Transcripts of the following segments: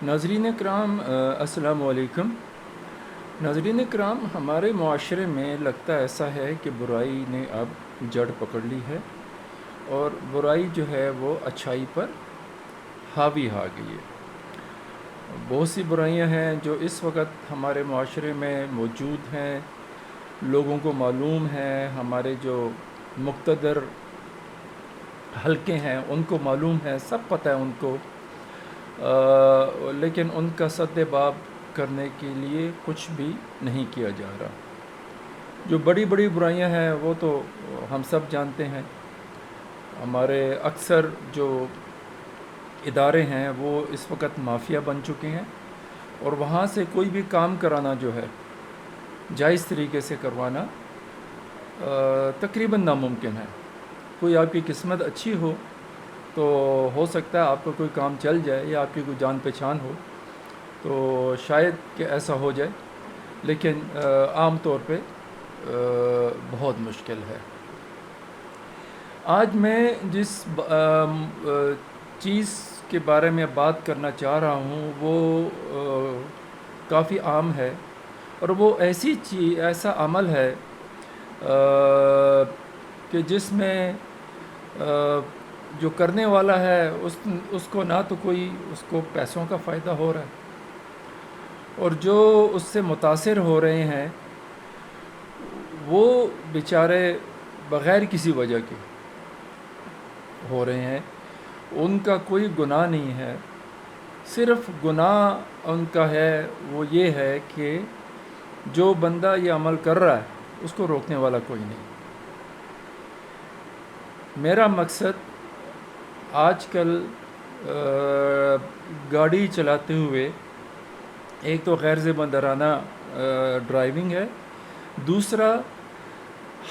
ناظرین کرام، السلام علیکم۔ ناظرین کرام، ہمارے معاشرے میں لگتا ایسا ہے کہ برائی نے اب جڑ پکڑ لی ہے اور برائی جو ہے وہ اچھائی پر حاوی آ گئی ہے۔ بہت سی برائیاں ہیں جو اس وقت ہمارے معاشرے میں موجود ہیں، لوگوں کو معلوم ہے، ہمارے جو مقتدر حلقے ہیں ان کو معلوم ہے، سب پتہ ہے ان کو، لیکن ان کا سد باب کرنے کے لیے کچھ بھی نہیں کیا جا رہا۔ جو بڑی بڑی برائیاں ہیں وہ تو ہم سب جانتے ہیں۔ ہمارے اکثر جو ادارے ہیں وہ اس وقت مافیا بن چکے ہیں، اور وہاں سے کوئی بھی کام کرانا جو ہے جائز طریقے سے کروانا تقریباً ناممکن ہے۔ کوئی آپ کی قسمت اچھی تو ہو سکتا ہے آپ کا کوئی کام چل جائے، یا آپ کی کوئی جان پہچان ہو تو شاید کہ ایسا ہو جائے، لیکن عام طور پہ بہت مشکل ہے۔ آج میں جس چیز کے بارے میں بات کرنا چاہ رہا ہوں وہ کافی عام ہے، اور وہ ایسا عمل ہے کہ جس میں جو کرنے والا ہے اس کو نہ تو کوئی اس کو پیسوں کا فائدہ ہو رہا ہے، اور جو اس سے متاثر ہو رہے ہیں وہ بیچارے بغیر کسی وجہ کے ہو رہے ہیں۔ ان کا کوئی گناہ نہیں ہے، صرف گناہ ان کا ہے وہ یہ ہے کہ جو بندہ یہ عمل کر رہا ہے اس کو روکنے والا کوئی نہیں۔ میرا مقصد آج کل گاڑی چلاتے ہوئے ایک تو غیر ذمہ دارانہ ڈرائیونگ ہے، دوسرا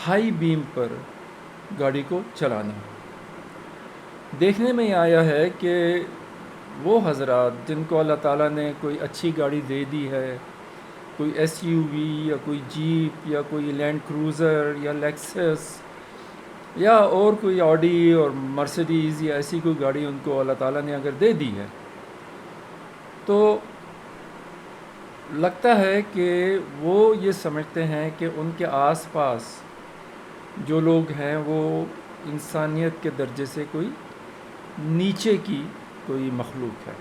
ہائی بیم پر گاڑی کو چلانا۔ دیکھنے میں آیا ہے کہ وہ حضرات جن کو اللہ تعالیٰ نے کوئی اچھی گاڑی دے دی ہے، کوئی ایس یو وی یا کوئی جیپ یا کوئی لینڈ کروزر یا لیکسس یا اور کوئی آڈی اور مرسڈیز یا ایسی کوئی گاڑی ان کو اللہ تعالیٰ نے اگر دے دی ہے، تو لگتا ہے کہ وہ یہ سمجھتے ہیں کہ ان کے آس پاس جو لوگ ہیں وہ انسانیت کے درجے سے کوئی نیچے کی کوئی مخلوق ہے،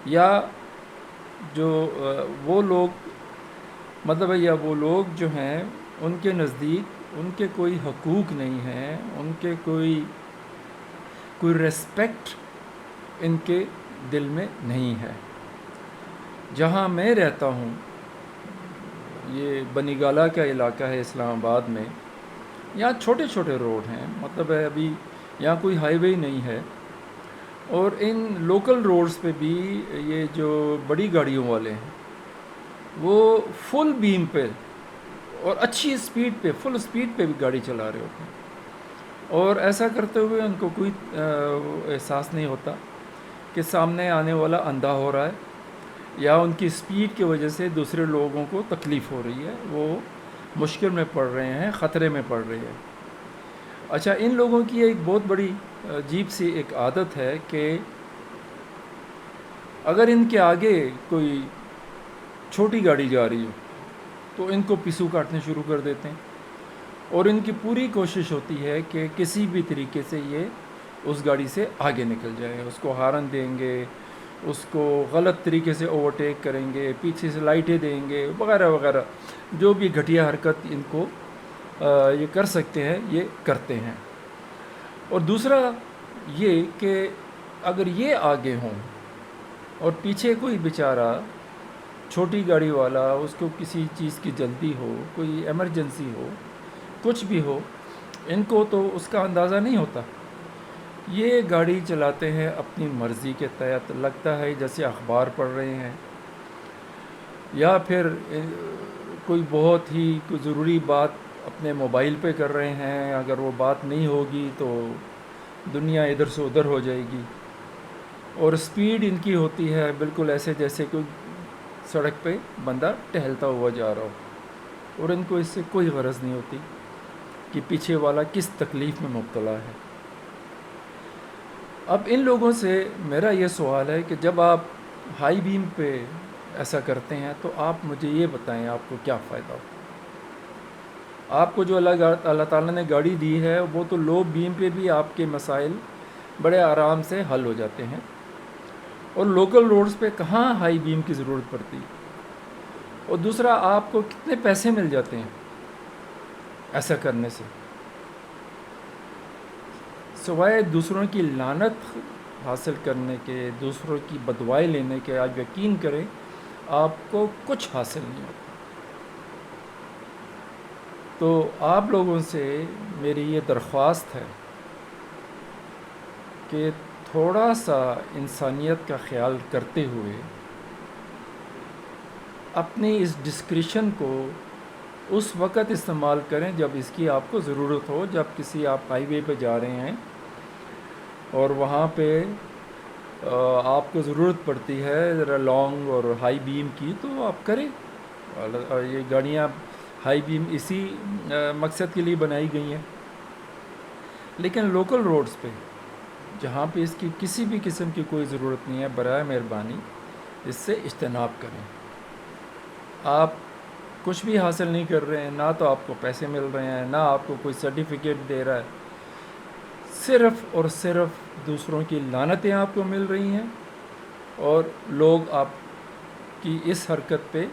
یا جو وہ لوگ مطلب ہے، یا وہ لوگ جو ہیں ان کے نزدیک ان کے کوئی حقوق نہیں ہیں، ان کے کوئی ریسپیکٹ ان کے دل میں نہیں ہے۔ جہاں میں رہتا ہوں، یہ بنی گالہ کا علاقہ ہے اسلام آباد میں، یہاں چھوٹے چھوٹے روڈ ہیں، مطلب ہے ابھی یہاں کوئی ہائی وے نہیں ہے، اور ان لوکل روڈز پہ بھی یہ جو بڑی گاڑیوں والے ہیں وہ فل بیم پہ اور اچھی اسپیڈ پہ، فل اسپیڈ پہ بھی گاڑی چلا رہے ہوتے ہیں، اور ایسا کرتے ہوئے ان کو کوئی احساس نہیں ہوتا کہ سامنے آنے والا اندھا ہو رہا ہے، یا ان کی اسپیڈ کی وجہ سے دوسرے لوگوں کو تکلیف ہو رہی ہے، وہ مشکل میں پڑ رہے ہیں، خطرے میں پڑ رہے ہیں۔ اچھا، ان لوگوں کی ایک بہت بڑی عجیب سی ایک عادت ہے کہ اگر ان کے آگے کوئی چھوٹی گاڑی جا رہی ہو تو ان کو پسو کاٹنے شروع کر دیتے ہیں، اور ان کی پوری کوشش ہوتی ہے کہ کسی بھی طریقے سے یہ اس گاڑی سے آگے نکل جائے، اس کو ہارن دیں گے، اس کو غلط طریقے سے اوورٹیک کریں گے، پیچھے سے لائٹیں دیں گے، وغیرہ وغیرہ، جو بھی گھٹیا حرکت ان کو یہ کر سکتے ہیں یہ کرتے ہیں۔ اور دوسرا یہ کہ اگر یہ آگے ہوں اور پیچھے کوئی بیچارہ چھوٹی گاڑی والا، اس کو کسی چیز کی جلدی ہو، کوئی ایمرجنسی ہو، کچھ بھی ہو، ان کو تو اس کا اندازہ نہیں ہوتا۔ یہ گاڑی چلاتے ہیں اپنی مرضی کے تحت، لگتا ہے جیسے اخبار پڑھ رہے ہیں، یا پھر کوئی بہت ہی کوئی ضروری بات اپنے موبائل پہ کر رہے ہیں، اگر وہ بات نہیں ہوگی تو دنیا ادھر سے ادھر ہو جائے گی، اور سپیڈ ان کی ہوتی ہے بالکل ایسے جیسے کوئی سڑک پہ بندہ ٹہلتا ہوا جا رہا ہو، اور ان کو اس سے کوئی غرض نہیں ہوتی کہ پیچھے والا کس تکلیف میں مبتلا ہے۔ اب ان لوگوں سے میرا یہ سوال ہے کہ جب آپ ہائی بیم پہ ایسا کرتے ہیں تو آپ مجھے یہ بتائیں آپ کو کیا فائدہ ہو؟ آپ کو جو اللہ تعالیٰ نے گاڑی دی ہے وہ تو لو بیم پہ بھی آپ کے مسائل بڑے آرام سے حل ہو جاتے ہیں، اور لوکل روڈز پہ کہاں ہائی بیم کی ضرورت پڑتی، اور دوسرا آپ کو کتنے پیسے مل جاتے ہیں ایسا کرنے سے، سوائے دوسروں کی لعنت حاصل کرنے کے، دوسروں کی بددعائی لینے کے، آپ یقین کریں آپ کو کچھ حاصل نہیں ہوتا۔ تو آپ لوگوں سے میری یہ درخواست ہے کہ تھوڑا سا انسانیت کا خیال کرتے ہوئے اپنی اس ڈسکریشن کو اس وقت استعمال کریں جب اس کی آپ کو ضرورت ہو، جب کسی آپ ہائی وے پہ جا رہے ہیں اور وہاں پہ آپ کو ضرورت پڑتی ہے ذرا لانگ اور ہائی بیم کی، تو آپ کریں۔ یہ گاڑیاں ہائی بیم اسی مقصد کے لیے بنائی گئی ہیں، لیکن لوکل روڈز پہ جہاں پہ اس کی کسی بھی قسم کی کوئی ضرورت نہیں ہے، برائے مہربانی اس سے اجتناب کریں۔ آپ کچھ بھی حاصل نہیں کر رہے ہیں، نہ تو آپ کو پیسے مل رہے ہیں، نہ آپ کو کوئی سرٹیفکیٹ دے رہا ہے، صرف اور صرف دوسروں کی لعنتیں آپ کو مل رہی ہیں، اور لوگ آپ کی اس حرکت پہ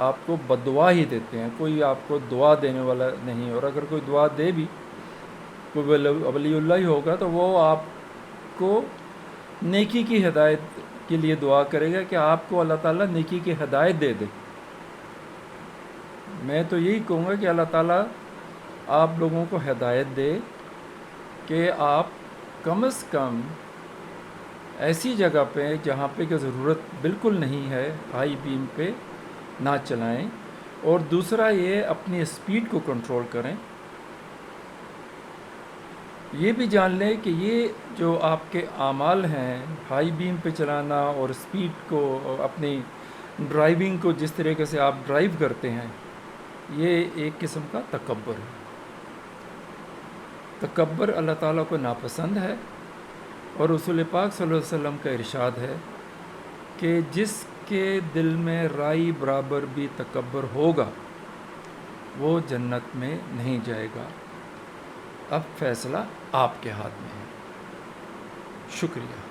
آپ کو بددعا ہی دیتے ہیں، کوئی آپ کو دعا دینے والا نہیں، اور اگر کوئی دعا دے بھی کوئی ولی اللہ ہی ہوگا تو وہ آپ کو نیکی کی ہدایت کے لیے دعا کرے گا کہ آپ کو اللہ تعالیٰ نیکی کی ہدایت دے دے۔ میں تو یہی کہوں گا کہ اللہ تعالیٰ آپ لوگوں کو ہدایت دے کہ آپ کم از کم ایسی جگہ پہ جہاں پہ کہ ضرورت بالکل نہیں ہے ہائی بیم پہ نہ چلائیں، اور دوسرا یہ اپنی اسپیڈ کو کنٹرول کریں۔ یہ بھی جان لیں کہ یہ جو آپ کے اعمال ہیں ہائی بیم پہ چلانا اور اسپیڈ کو، اپنی ڈرائیونگ کو جس طریقے سے آپ ڈرائیو کرتے ہیں، یہ ایک قسم کا تکبر ہے۔ تکبر اللہ تعالیٰ کو ناپسند ہے، اور رسول پاک صلی اللہ علیہ وسلم کا ارشاد ہے کہ جس کے دل میں رائی برابر بھی تکبر ہوگا وہ جنت میں نہیں جائے گا۔ اب فیصلہ آپ کے ہاتھ میں ہے۔ شکریہ۔